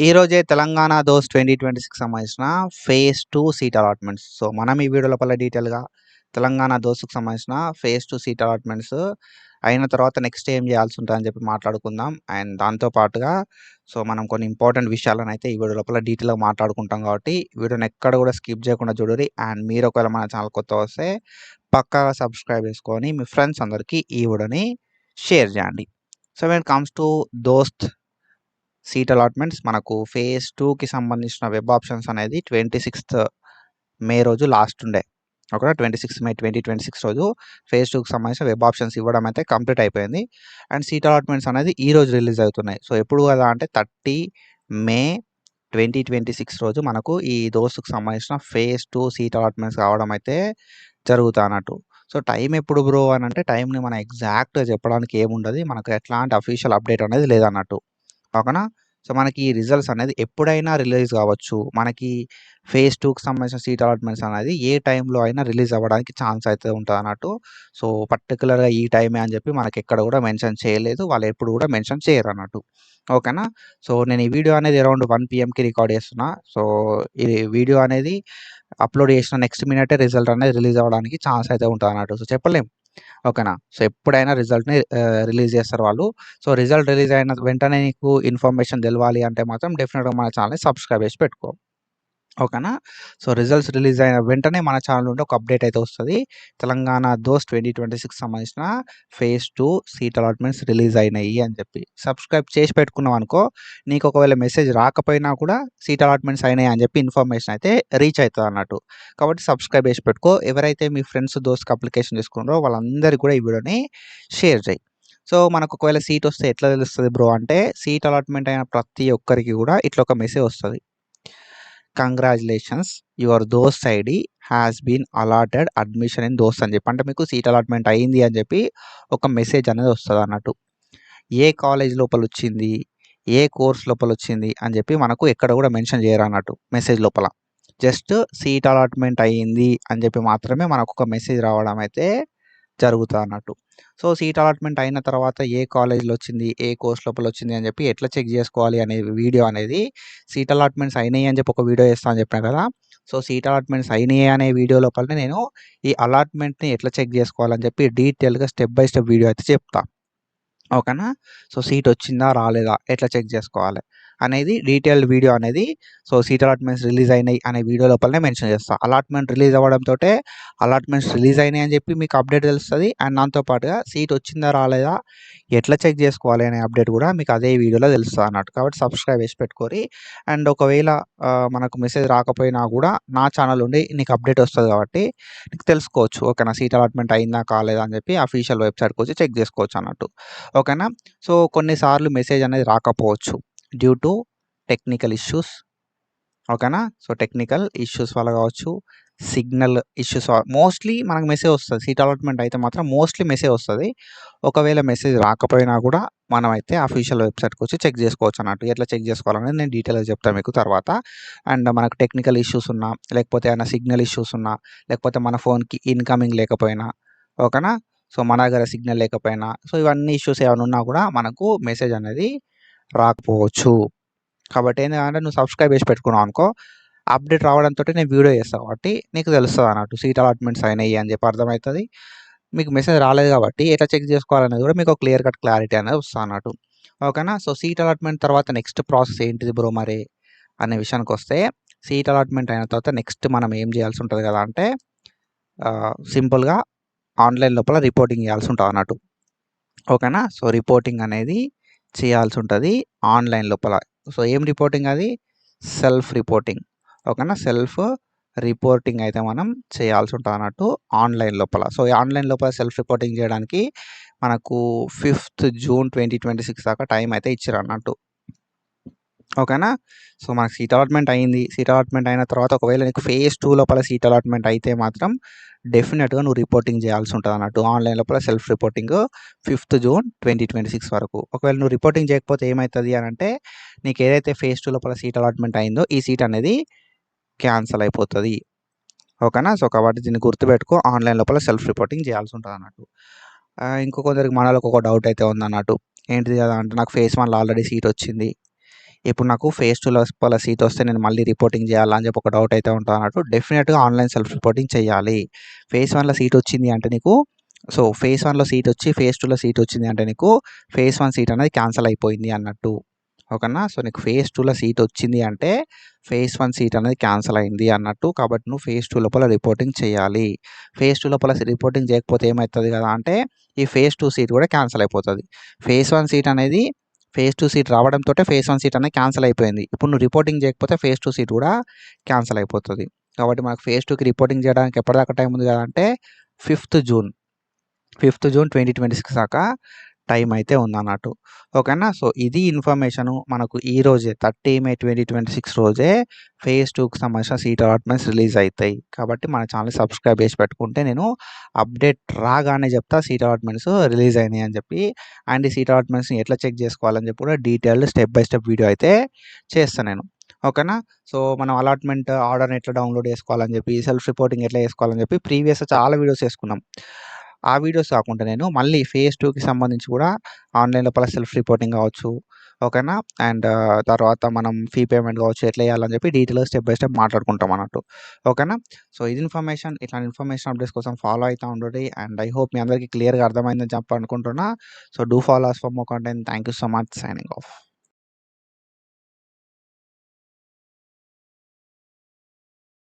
ఈరోజే తెలంగాణ దోస్ 2026 సంబంధించిన phase 2 seat allotments. So, మనం ఈ వీడియో లోపల డీటెయిల్‌గా తెలంగాణ దోస్‌కి సంబంధించిన ఫేజ్ 2 సీట్ అలాట్మెంట్స్ అయిన తర్వాత నెక్స్ట్ ఏం చేయాల్సి ఉంటదని చెప్పి మాట్లాడుకుందాం. అండ్ దాంతో పాటుగా మనం కొన్ని ఇంపార్టెంట్ విషయాలనైతే ఈ వీడియో లోపల డీటెయిల్‌గా మాట్లాడుకుంటాం కాబట్టి వీడియోని ఎక్కడ కూడా స్కిప్ చేయకుండా చూడుర్రి. అండ్ మీరు ఒకవేళ మన ఛానల్ కొత్తగా వస్తే పక్కాగా సబ్స్క్రైబ్ చేసుకొని మీ ఫ్రెండ్స్ అందరికీ ఈ వీడియోని షేర్ చేయండి. So, when it comes to దోస్త్ సీట్ అలాట్మెంట్స్ మనకు ఫేజ్ 2కి సంబంధించిన వెబ్ ఆప్షన్స్ అనేది 26థ్ మే రోజు లాస్ట్ ఉండే. ఓకేనా, 26 మే 2026 రోజు ఫేజ్ 2కి సంబంధించిన వెబ్ ఆప్షన్స్ ఇవ్వడం అయితే కంప్లీట్ అయిపోయింది. అండ్ సీట్ అలాట్మెంట్స్ అనేది ఈ రోజు రిలీజ్ అవుతున్నాయి. సో ఎప్పుడు కదా అంటే 30 మే 2026 రోజు మనకు ఈ దోస్తుకు సంబంధించిన ఫేజ్ 2 సీట్ అలాట్మెంట్స్ కావడం అయితే జరుగుతాయి అన్నట్టు. సో టైం ఎప్పుడు బ్రో అని అంటే టైంని మనం ఎగ్జాక్ట్గా చెప్పడానికి ఏముండదు, మనకు ఎట్లాంటి అఫీషియల్ అప్డేట్ అనేది లేదన్నట్టు. ఓకేనా. సో మనకి ఈ రిజల్ట్స్ అనేది ఎప్పుడైనా రిలీజ్ కావచ్చు. మనకి ఫేజ్ 2కి సంబంధించిన సీట్ అలాట్మెంట్స్ అనేది ఏ టైంలో అయినా రిలీజ్ అవ్వడానికి ఛాన్స్ అయితే ఉంటుంది అన్నట్టు. సో పర్టికులర్గా ఈ టైమే అని చెప్పి మనకి ఎక్కడ కూడా మెన్షన్ చేయలేదు, వాళ్ళు ఎప్పుడు కూడా మెన్షన్ చేయరు అన్నట్టు. ఓకేనా. సో నేను ఈ వీడియో అనేది అరౌండ్ 1 PMకి రికార్డ్ చేస్తున్నా. సో ఈ వీడియో అనేది అప్లోడ్ చేసిన నెక్స్ట్ మినిటే రిజల్ట్ అనేది రిలీజ్ అవ్వడానికి ఛాన్స్ అయితే ఉంటుంది అన్నట్టు. సో చెప్పలేం. ఓకేనా. సో ఎప్పుడైనా రిజల్ట్‌ని రిలీజ్ చేస్తారు వాళ్ళు. సో రిజల్ట్ రిలీజ్ అయిన వెంటనే నీకు ఇన్ఫర్మేషన్ తెలవాలి అంటే మాత్రం డెఫినిట్‌గా మన ఛానల్‌ని సబ్స్క్రైబ్ చేసి పెట్టుకో. ఓకేనా. సో రిజల్ట్స్ రిలీజ్ అయిన వెంటనే మన ఛానల్ నుండి ఒక అప్డేట్ అయితే వస్తది. తెలంగాణ దోస్ 2026 సంబంధించిన ఫేజ్ 2 సీట్ అలాట్మెంట్స్ రిలీజ్ అయినాయి అని చెప్పి. సబ్స్క్రైబ్ చేసి పెట్టుకున్నావనుకో నీకు ఒకవేళ మెసేజ్ రాకపోయినా కూడా సీట్ అలాట్మెంట్స్ అయినాయి అని చెప్పి ఇన్ఫర్మేషన్ అయితే రీచ్ అవుతది అన్నట్టు. కాబట్టి సబ్స్క్రైబ్ చేసి పెట్టుకో. ఎవరైతే మీ ఫ్రెండ్స్ దోస్త్‌కి అప్లికేషన్ చేసుకున్నారో వాళ్ళందరికీ కూడా ఈ వీడియోని షేర్ చెయి. సో మనకు ఒకవేళ సీట్ వస్తే ఎట్లా తెలుస్తది బ్రో అంటే సీట్ అలాట్మెంట్ అయిన ప్రతి ఒక్కరికి కూడా ఇట్లా ఒక మెసేజ్ వస్తది. Congratulations, your DOST ID has been allotted admission in DOST అని చెప్పి, అంటే మీకు సీట్ అలాట్మెంట్ అయింది అని చెప్పి ఒక మెసేజ్ అనేది వస్తుంది అన్నట్టు. ఏ కాలేజ్ లోపల వచ్చింది, ఏ కోర్స్ లోపల వచ్చింది అని చెప్పి మనకు ఎక్కడ కూడా మెన్షన్ చేయరు అన్నట్టు మెసేజ్ లోపల. జస్ట్ సీట్ అలాట్మెంట్ అయ్యింది అని చెప్పి మాత్రమే మనకు ఒక మెసేజ్ రావడం అయితే జరుగుతుంది అన్నట్టు. సో సీట్ అలాట్మెంట్ అయిన తర్వాత ఏ కాలేజ్లో వచ్చింది, ఏ కోర్స్ లోపల వచ్చింది అని చెప్పి ఎట్లా చెక్ చేసుకోవాలి అనే వీడియో అనేది సీట్ అలాట్మెంట్స్ అయినాయి అని చెప్పి ఒక వీడియో చేస్తా అని చెప్పిన కదా. సో సీట్ అలాట్మెంట్స్ అయినాయి అనే వీడియో లోపలనే నేను ఈ అలాట్మెంట్ని ఎట్లా చెక్ చేసుకోవాలని చెప్పి డీటెయిల్గా స్టెప్ బై స్టెప్ వీడియో అయితే చెప్తా. ఓకేనా. సో సీట్ వచ్చిందా రాలేదా ఎట్లా చెక్ చేసుకోవాలి అనేది డీటెయిల్డ్ వీడియో అనేది సో సీట్ అలాట్మెంట్స్ రిలీజ్ అయినాయి అనే వీడియో లోపలనే మెన్షన్ చేస్తా. అలాట్మెంట్ రిలీజ్ అవ్వడంతో అలాట్మెంట్స్ రిలీజ్ అయినాయి అని చెప్పి మీకు అప్డేట్ తెలుస్తుంది. అండ్ దాంతో పాటుగా సీట్ వచ్చిందా రాలేదా ఎట్లా చెక్ చేసుకోవాలి అనే అప్డేట్ కూడా మీకు అదే వీడియోలో తెలుస్తుంది అన్నట్టు. కాబట్టి సబ్స్క్రైబ్ చేసి పెట్టుకోరి. అండ్ ఒకవేళ మనకు మెసేజ్ రాకపోయినా కూడా నా ఛానల్ నుండి నీకు అప్డేట్ వస్తుంది కాబట్టి నీకు తెలుసుకోవచ్చు. ఓకేనా, సీట్ అలాట్మెంట్ అయిందా కాలేదా అని చెప్పి అఫీషియల్ వెబ్సైట్కి వచ్చి చెక్ చేసుకోవచ్చు అన్నట్టు. ఓకేనా. సో కొన్నిసార్లు మెసేజ్ అనేది రాకపోవచ్చు డ్యూ టు టెక్నికల్ ఇష్యూస్. ఓకేనా. సో టెక్నికల్ ఇష్యూస్ వల్ల కావచ్చు, సిగ్నల్ ఇష్యూస్ మోస్ట్లీ మనకు మెసేజ్ వస్తుంది. సీట్ అలాట్మెంట్ అయితే మాత్రం మోస్ట్లీ మెసేజ్ వస్తుంది. ఒకవేళ మెసేజ్ రాకపోయినా కూడా మనం అయితే అఫీషియల్ వెబ్సైట్కి వచ్చి చెక్ చేసుకోవచ్చు అన్నట్టు. ఎట్లా చెక్ చేసుకోవాలనేది నేను డీటెయిల్గా చెప్తాను మీకు తర్వాత. అండ్ మనకు టెక్నికల్ ఇష్యూస్ ఉన్నా, లేకపోతే ఏమైనా సిగ్నల్ ఇష్యూస్ ఉన్నా, లేకపోతే మన ఫోన్కి ఇన్కమింగ్ లేకపోయినా, ఓకేనా, సో మన దగ్గర సిగ్నల్ లేకపోయినా, సో ఇవన్నీ ఇష్యూస్ ఏమైనా ఉన్నా కూడా మనకు మెసేజ్ అనేది రాకపోవచ్చు. కాబట్టి ఏంటంటే నువ్వు సబ్స్క్రైబ్ చేసి పెట్టుకున్నావు అనుకో, అప్డేట్ రావడంతో నేను వీడియో చేస్తాను కాబట్టి నీకు తెలుస్తుంది అన్నట్టు సీట్ అలాట్మెంట్స్ అయినాయి అని చెప్పి అర్థమవుతుంది. మీకు మెసేజ్ రాలేదు కాబట్టి ఎట్లా చెక్ చేసుకోవాలనేది కూడా మీకు క్లియర్ కట్ క్లారిటీ అనేది వస్తుంది అన్నట్టు. ఓకేనా. సో సీట్ అలాట్మెంట్ తర్వాత నెక్స్ట్ ప్రాసెస్ ఏంటిది బ్రో మరి అనే విషయానికి వస్తే, సీట్ అలాట్మెంట్ అయిన తర్వాత నెక్స్ట్ మనం ఏం చేయాల్సి ఉంటుంది కదా అంటే సింపుల్గా ఆన్లైన్ లోపల రిపోర్టింగ్ చేయాల్సి ఉంటుంది అన్నట్టు. ఓకేనా. సో రిపోర్టింగ్ అనేది చేయాల్సి ఉంటుంది ఆన్లైన్ లోపల. సో ఏం రిపోర్టింగ్ అది, సెల్ఫ్ రిపోర్టింగ్. ఓకేనా. సెల్ఫ్ రిపోర్టింగ్ అయితే మనం చేయాల్సి ఉంటుంది అన్నట్టు ఆన్లైన్ లోపల. సో ఈ ఆన్లైన్ లోపల సెల్ఫ్ రిపోర్టింగ్ చేయడానికి మనకు 5th జూన్ 2026 దాకా టైం అయితే ఇచ్చారు అన్నట్టు. ఓకేనా. సో మనకు సీట్ అలాట్మెంట్ అయింది. సీట్ అలాట్మెంట్ అయిన తర్వాత ఒకవేళ నీకు ఫేజ్ 2 లోపల సీట్ అలాట్మెంట్ అయితే మాత్రం డెఫినెట్గా నువ్వు రిపోర్టింగ్ చేయాల్సి ఉంటుంది అన్నట్టు ఆన్లైన్ లోపల సెల్ఫ్ రిపోర్టింగ్ 5th జూన్ 2026 వరకు. ఒకవేళ నువ్వు రిపోర్టింగ్ చేయకపోతే ఏమవుతుంది అని అంటే నీకు ఏదైతే ఫేజ్ 2 లోపల సీట్ అలాట్మెంట్ అయిందో ఈ సీట్ అనేది క్యాన్సల్ అయిపోతుంది. ఓకేనా. సో కాబట్టి దీన్ని గుర్తుపెట్టుకో, ఆన్లైన్ లోపల సెల్ఫ్ రిపోర్టింగ్ చేయాల్సి ఉంటుంది అన్నట్టు. ఇంకో కొందరికి మనలోకి ఒక డౌట్ అయితే ఉందన్నట్టు. ఏంటిది కదా అంటే నాకు ఫేజ్ 1లో ఆల్రెడీ సీట్ వచ్చింది, ఇప్పుడు నాకు ఫేజ్ 2 లోపల సీట్ వస్తే నేను మళ్ళీ రిపోర్టింగ్ చేయాలా అని చెప్పి ఒక డౌట్ అయితే ఉంటదన్నట్టు. డెఫినిట్‌గా ఆన్‌లైన్ సెల్ఫ్ రిపోర్టింగ్ చేయాలి. ఫేజ్ 1లో సీట్ వచ్చింది అంటే నీకు ఫేజ్ 1లో సీట్ వచ్చి ఫేజ్ 2లో సీట్ వచ్చింది అంటే నీకు ఫేజ్ 1 సీట్ అనేది క్యాన్సిల్ అయిపోయింది అన్నట్టు. ఓకేనా? నీకు ఫేజ్ 2లో సీట్ వచ్చింది అంటే ఫేజ్ 1 సీట్ అనేది క్యాన్సిల్ అయింది అన్నట్టు. కాబట్టి నువ్వు ఫేజ్ 2 లోపల రిపోర్టింగ్ చేయాలి. ఫేజ్ 2 లోపల రిపోర్టింగ్ చేయకపోతే ఏమైతది కదా అంటే ఈ ఫేజ్ 2 సీట్ కూడా క్యాన్సిల్ అయిపోతది. ఫేజ్ 1 సీట్ అనేది ఫేజ్ 2 సీట్ రావడంతోటే ఫేజ్ 1 సీట్ అనేది క్యాన్సిల్ అయిపోయింది. ఇప్పుడు నువ్వు రిపోర్టింగ్ చేయకపోతే ఫేజ్ 2 సీట్ కూడా క్యాన్సిల్ అయిపోతది. కాబట్టి మనకు ఫేజ్ 2కి రిపోర్టింగ్ చేయడానికి ఎప్పటిదాకా టైం ఉంది కదా అంటే 5థ్ జూన్ 2026 దాకా టైం అయితే ఉందన్నట్టు. ఓకేనా? ఇది ఇన్ఫర్మేషను మనకు ఈ రోజే 30 మే 2026 రోజే ఫేజ్ 2కి సంబంధించిన సీట్ అలాట్మెంట్స్ రిలీజ్ అయితాయి. కాబట్టి మన ఛానల్‌ని సబ్స్క్రైబ్ చేసి పెట్టుకుంటే నేను అప్డేట్ రాగానే చెప్తా సీట్ అలాట్మెంట్స్ రిలీజ్ అయినాయి అని చెప్పి. అండ్ ఈ సీట్ అలాట్మెంట్స్‌ని ఎట్లా చెక్ చేసుకోవాలని చెప్పి కూడా detailed step by step video అయితే చేస్తా నేను. ఓకేనా? మనం అలాట్మెంట్ ఆర్డర్‌ని ఎట్లా డౌన్‌లోడ్ చేసుకోవాలని చెప్పి, సెల్ఫ్ రిపోర్టింగ్ ఎట్లా చేసుకోవాలని చెప్పి ప్రీవియస్‌గా చాలా వీడియోస్ చేసుకున్నాం. ఆ వీడియోస్ కాకుండా నేను మళ్ళీ ఫేజ్ 2కి సంబంధించి కూడా ఆన్‌లైన్ లోపల సెల్ఫ్ రిపోర్టింగ్ కావచ్చు. ఓకేనా? అండ్ తర్వాత మనం ఫీ పేమెంట్ కావచ్చు ఎట్లా చేయాలని చెప్పి డీటెయిల్‌గా స్టెప్ బై స్టెప్ మాట్లాడుకుంటాం అన్నట్టు. ఓకేనా? ఇది ఇన్ఫర్మేషన్. ఇట్లాంటి ఇన్ఫర్మేషన్ అప్డేట్స్ కోసం ఫాలో అయితా ఉండుర్రి. అండ్ ఐ హోప్ మీ అందరికీ క్లియర్‌గా అర్థమైందని చెప్పి అనుకుంటున్నా. Do follow us for more content. Thank you so much. Signing of.